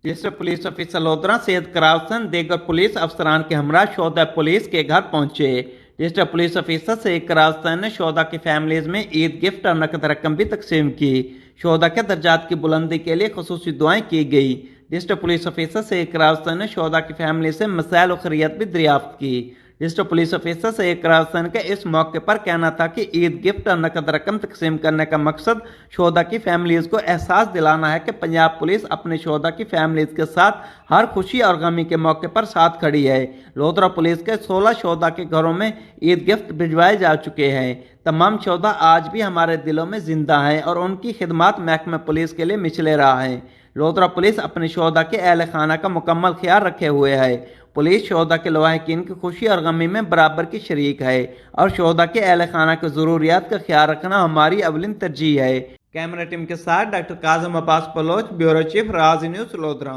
District police officer Lodhran Syed करासन दीगर police अफसरान के हमरा शोधा पुलिस के घर पहुंचे। डिस्ट्रिक्ट पुलिस ऑफिसर सैयद करासन ने शोधा की फैमिलीज में ईद गिफ्ट और नकद रकम भी तकसीम की। शोधा के दर्जात की बुलंदी के लिए खसूसी दुआएं की गई। डिस्ट्रिक्ट पुलिस ऑफिसर सैयद करासन ने शोधा की फैमिली से मसाइल और खैरियत भी दरियाफ्त की। डिस्ट्रिक्ट पुलिस ऑफिसर सैयद करासन का इस मौके पर कहना था कि ईद गिफ्ट और नकद रकम तकसीम करने का मकसद शोधा की फैमिलीज को एहसास दिलाना है कि पंजाब पुलिस अपने शोधा की फैमिलीज के साथ हर खुशी और गमी के मौके पर साथ खड़ी है। लोधरा पुलिस के 16 शोधा के घरों में ईद गिफ्ट भिजवाए जा चुके हैं। तमाम शोधा आज भी हमारे दिलों में जिंदा हैं और उनकी खिदमत महकमे पुलिस के लिए मिचले रहा है। लोधरा पुलिस अपने शोधा के अहल खाना का मुकम्मल ख्याल रखे हुए है। पुलिस शोधा के लवाहिकीन की खुशी और गमी में बराबर की शरीक है और शोधा के अहल खाना की ज़रूरियात का ख्याल रखना हमारी अवलिन तरजीह है। कैमरा टीम के साथ doctor काजम Abbas Bloch, bureau chief, राज न्यूज़, लोधरा।